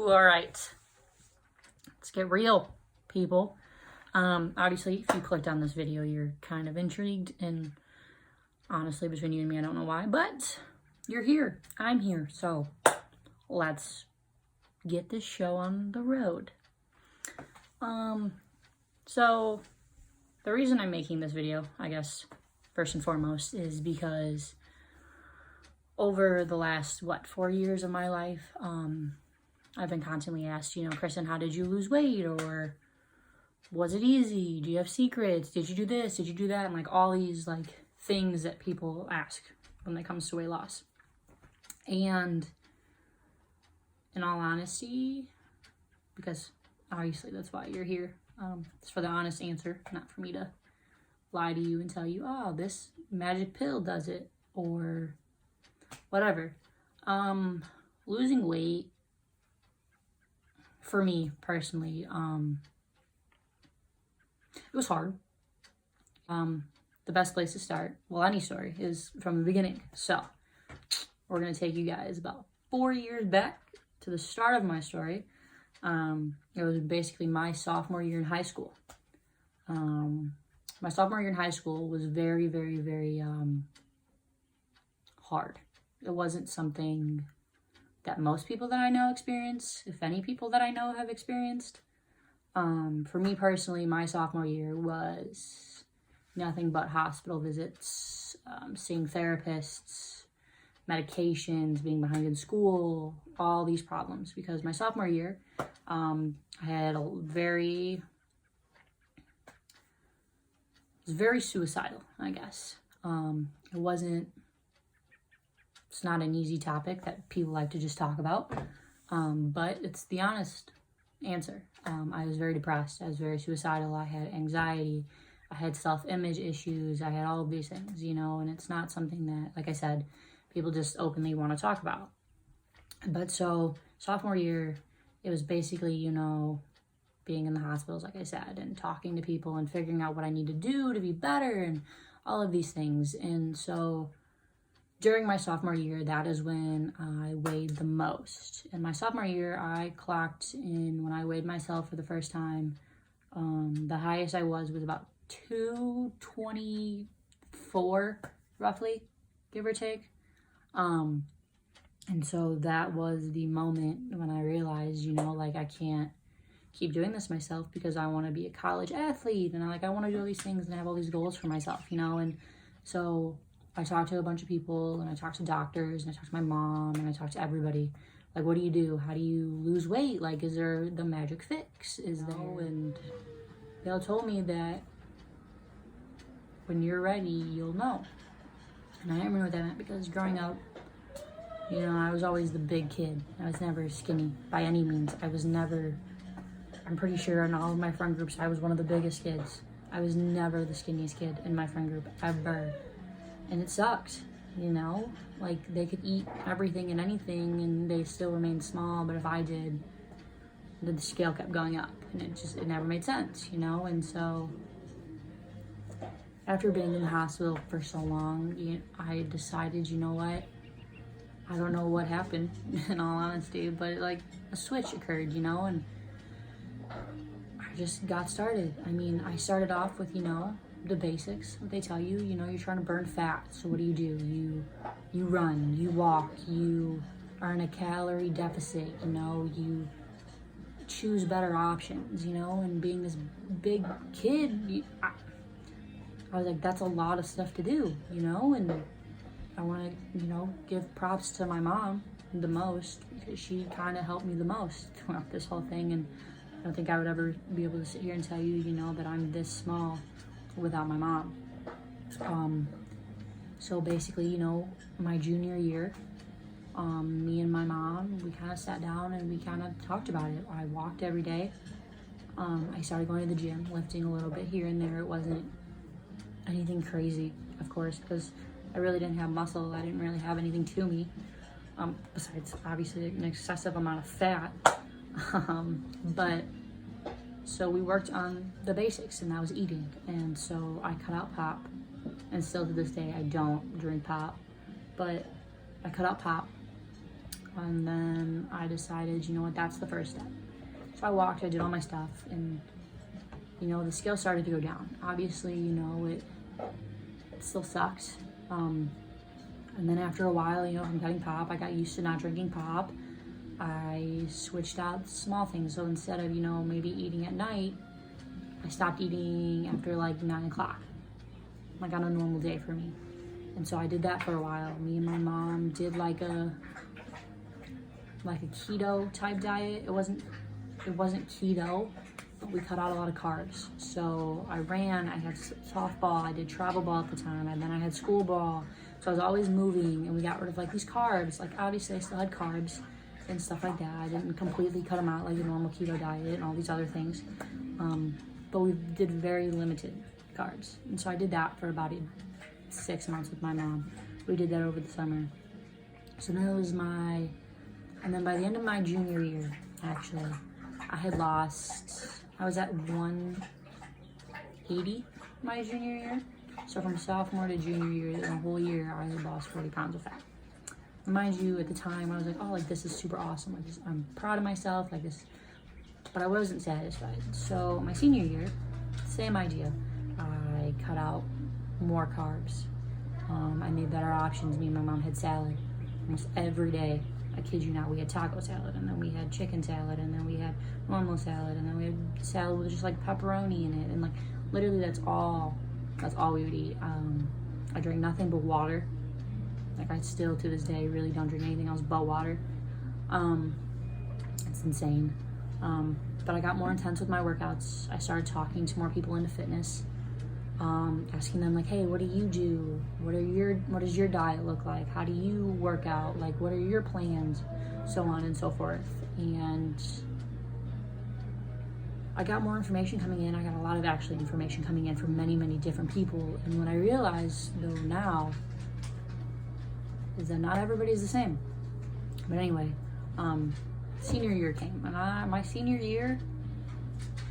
All right, let's get real, people. Obviously, if you clicked on this video, you're kind of intrigued, and honestly, between you and me, I don't know why, but you're here. I'm here, so let's get this show on the road. So the reason I'm making this video, I guess, first and foremost, is because over the last, 4 years of my life, I've been constantly asked, Kristen, how did you lose weight? Or was it easy? Do you have secrets? Did you do this? Did you do that? And like all these things that people ask when it comes to weight loss. And in all honesty, because obviously that's why you're here, it's for the honest answer, not for me to lie to you and tell you, oh, this magic pill does it, or whatever. Losing weight, for me personally, it was hard. The best place to start, any story, is from the beginning. So we're going to take you guys about 4 years back to the start of my story. It was basically my sophomore year in high school. My sophomore year in high school was very, very, very hard. It wasn't something that most people that I know experience, if any people that I know have experienced. For me personally, my sophomore year was nothing but hospital visits, seeing therapists, medications, being behind in school, all these problems. Because my sophomore year, I had it was very suicidal, I guess. It's not an easy topic that people like to just talk about, but it's the honest answer. I was very depressed. I was very suicidal. I had anxiety. I had self-image issues. I had all of these things, and it's not something that, like I said, people just openly want to talk about. But so sophomore year, it was basically, being in the hospitals, like I said, and talking to people and figuring out what I need to do to be better and all of these things. And so during my sophomore year, that is when I weighed the most. In my sophomore year, I clocked in, when I weighed myself for the first time, the highest I was about 224, roughly, give or take. And so that was the moment when I realized, I can't keep doing this myself, because I want to be a college athlete, and I want to do all these things and have all these goals for myself, and so I talked to a bunch of people, and I talked to doctors, and I talked to my mom, and I talked to everybody. What do you do? How do you lose weight? Is there the magic fix? Is there? And they all told me that when you're ready, you'll know. And I didn't remember what that meant, because growing up, I was always the big kid. I was never skinny by any means. I'm pretty sure in all of my friend groups, I was one of the biggest kids. I was never the skinniest kid in my friend group, ever. And it sucked, they could eat everything and anything and they still remained small. But if I did, the scale kept going up, and it never made sense, And so after being in the hospital for so long, I decided, what? I don't know what happened, in all honesty, but a switch occurred, and I just got started. I started off with, the basics, what they tell you, you're trying to burn fat. So what do? You run, you walk, you are in a calorie deficit, you choose better options, and being this big kid, I was like, that's a lot of stuff to do, and I want to, give props to my mom the most, because she kind of helped me the most throughout this whole thing. And I don't think I would ever be able to sit here and tell you, that I'm this small without my mom. So basically, my junior year, me and my mom, we kind of sat down and we kind of talked about it. I walked every day. I started going to the gym, lifting a little bit here and there. It wasn't anything crazy, of course, because I really didn't have muscle. I didn't really have anything to me, besides obviously an excessive amount of fat. But so we worked on the basics, and that was eating. And so I cut out pop, and still to this day I don't drink pop, but I cut out pop. And then I decided, you know what, that's the first step. So I walked, I did all my stuff, and you know, the scale started to go down. Obviously, you know, it still sucks. And then after a while, you know, from cutting pop, I got used to not drinking pop. I switched out small things. So instead of, you know, maybe eating at night, I stopped eating after like 9 o'clock, like on a normal day for me. And so I did that for a while. Me and my mom did like a keto type diet. It wasn't keto, but we cut out a lot of carbs. So I ran, I had softball, I did travel ball at the time, and then I had school ball. So I was always moving, and we got rid of like these carbs. Like obviously I still had carbs and stuff like that. I didn't completely cut them out like the normal keto diet and all these other things. But we did very limited carbs. And so I did that for about 6 months with my mom. We did that over the summer. So then it was and then by the end of my junior year, actually, I was at 180 my junior year. So from sophomore to junior year, the whole year, I had lost 40 pounds of fat. And mind you, at the time, I was like, oh, like this is super awesome. Like this, I'm proud of myself, like this. But I wasn't satisfied. So my senior year, same idea. I cut out more carbs. I made better options. Me and my mom had salad almost every day. I kid you not, we had taco salad, and then we had chicken salad, and then we had normal salad, and then we had salad with just like pepperoni in it, and like literally that's all we would eat. I drank nothing but water. Like I still to this day really don't drink anything else but water. It's insane. But I got more intense with my workouts. I started talking to more people into fitness, asking them like, hey, what do you do? What does your diet look like? How do you work out? Like, what are your plans? So on and so forth. And I got more information coming in. I got a lot of actually information coming in from many, many different people. And what I realized though now is that not everybody's the same. But anyway, senior year came, and my senior year,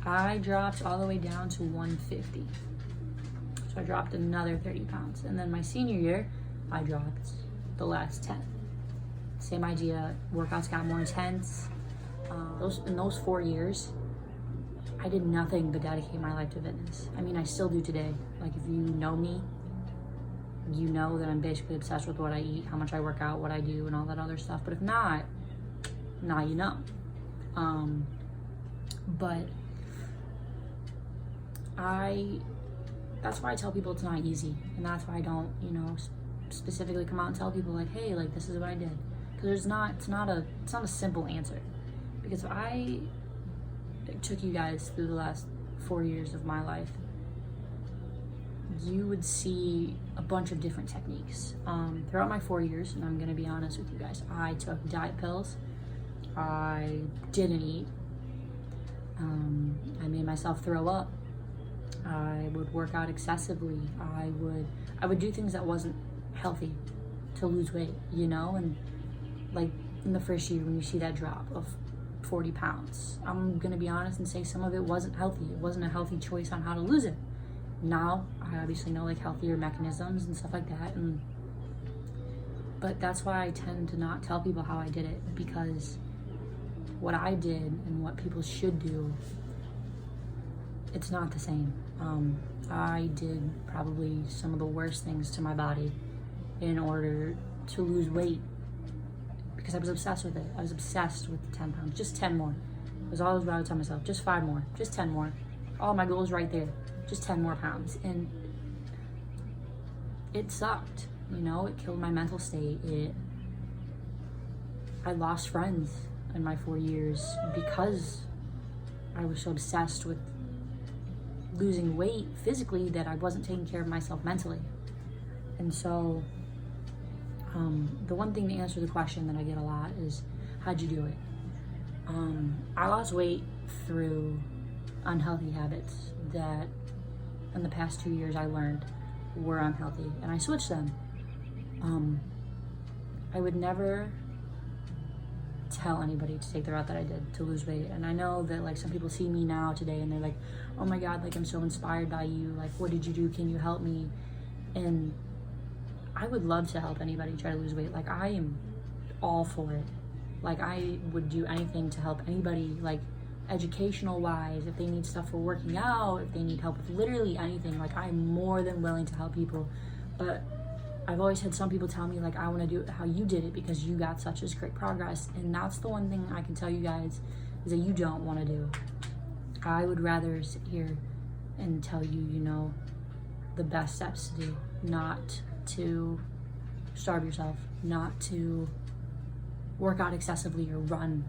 I dropped all the way down to 150. So I dropped another 30 pounds. And then my senior year, I dropped the last 10. Same idea, workouts got more intense. In those 4 years, I did nothing but dedicate my life to fitness. I mean, I still do today. Like if you know me, you know that I'm basically obsessed with what I eat, how much I work out, what I do, and all that other stuff. But if not, now you know. But that's why I tell people it's not easy. And that's why I don't, you know, specifically come out and tell people like, hey, like this is what I did. Because it's not a simple answer. Because if I took you guys through the last 4 years of my life, you would see a bunch of different techniques. Throughout my 4 years, and I'm gonna be honest with you guys, I took diet pills, I didn't eat, I made myself throw up, I would work out excessively, I would do things that wasn't healthy to lose weight, you know, and like in the first year when you see that drop of 40 pounds, I'm gonna be honest and say some of it wasn't healthy. It wasn't a healthy choice on how to lose it. Now I obviously know like healthier mechanisms and stuff like that, but that's why I tend to not tell people how I did it, because what I did and what people should do, it's not the same. I did probably some of the worst things to my body in order to lose weight, because I was obsessed with it. I was obsessed with the 10 pounds, just 10 more. It was always what I would tell myself, just 5 more, just 10 more. All my goals right there, just 10 more pounds. And it sucked, you know, it killed my mental state. I lost friends in my 4 years because I was so obsessed with losing weight physically that I wasn't taking care of myself mentally. And so the one thing to answer the question that I get a lot is, how'd you do it? I lost weight through unhealthy habits that in the past 2 years I learned were unhealthy, and I switched them. I would never tell anybody to take the route that I did to lose weight. And I know that like some people see me now today and they're like, oh my God, like I'm so inspired by you. Like, what did you do? Can you help me? And I would love to help anybody try to lose weight. Like I am all for it. Like, I would do anything to help anybody, like, educational wise, if they need stuff for working out, if they need help with literally anything. Like, I'm more than willing to help people. But I've always had some people tell me, like, I want to do it how you did it because you got such as great progress. And that's the one thing I can tell you guys is that you don't want to do. I would rather sit here and tell you, you know, the best steps to do, not to starve yourself, not to work out excessively or run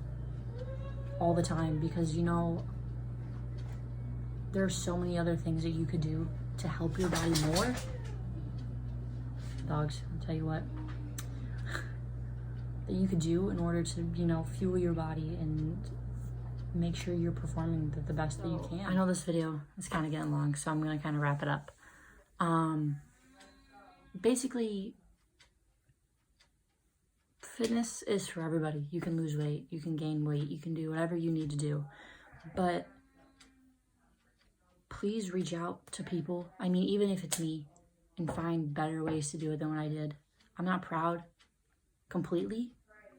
all the time, because, you know, there are so many other things that you could do to help your body more. Dogs, I'll tell you what, that you could do in order to, you know, fuel your body and make sure you're performing the best that you can. I know this video is kind of getting long, so I'm gonna kind of wrap it up. Basically, fitness is for everybody. You can lose weight, you can gain weight, you can do whatever you need to do. But please reach out to people. I mean, even if it's me, and find better ways to do it than what I did. I'm not proud completely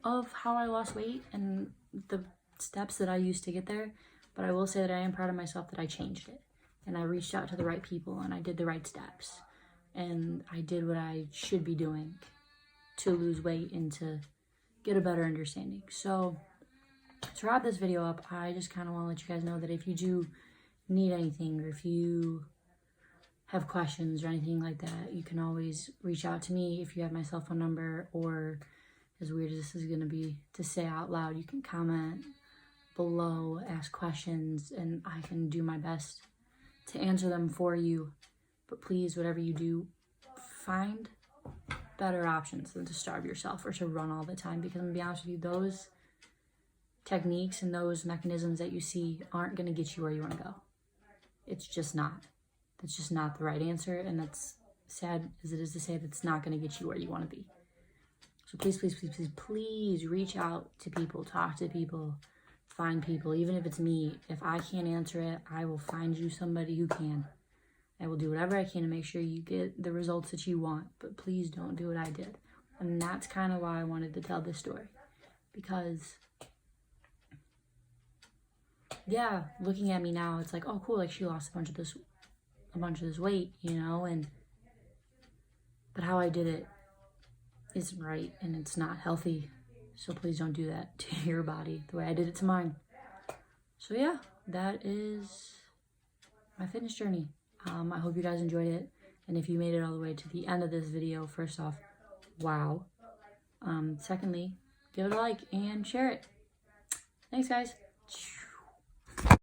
of how I lost weight and the steps that I used to get there, but I will say that I am proud of myself that I changed it. And I reached out to the right people and I did the right steps. And I did what I should be doing to lose weight and to get a better understanding. So to wrap this video up, I just kind of want to let you guys know that if you do need anything, or if you have questions or anything like that, you can always reach out to me. If you have my cell phone number, or, as weird as this is going to be to say out loud, you can comment below, ask questions, and I can do my best to answer them for you. But please, whatever you do, find better options than to starve yourself or to run all the time, because I'm gonna be honest with you, those techniques and those mechanisms that you see aren't going to get you where you want to go. It's just not. That's just not the right answer, and that's sad as it is to say, that's not going to get you where you want to be. So please, please, please, please, please reach out to people, talk to people, find people. Even if it's me, if I can't answer it, I will find you somebody who can. I will do whatever I can to make sure you get the results that you want, but please don't do what I did. And that's kind of why I wanted to tell this story, because yeah, looking at me now, it's like, oh cool, like she lost a bunch of this weight, you know, but how I did it isn't right and it's not healthy. So please don't do that to your body the way I did it to mine. So yeah, that is my fitness journey. I hope you guys enjoyed it. And if you made it all the way to the end of this video, first off, wow. Secondly, give it a like and share it. Thanks, guys.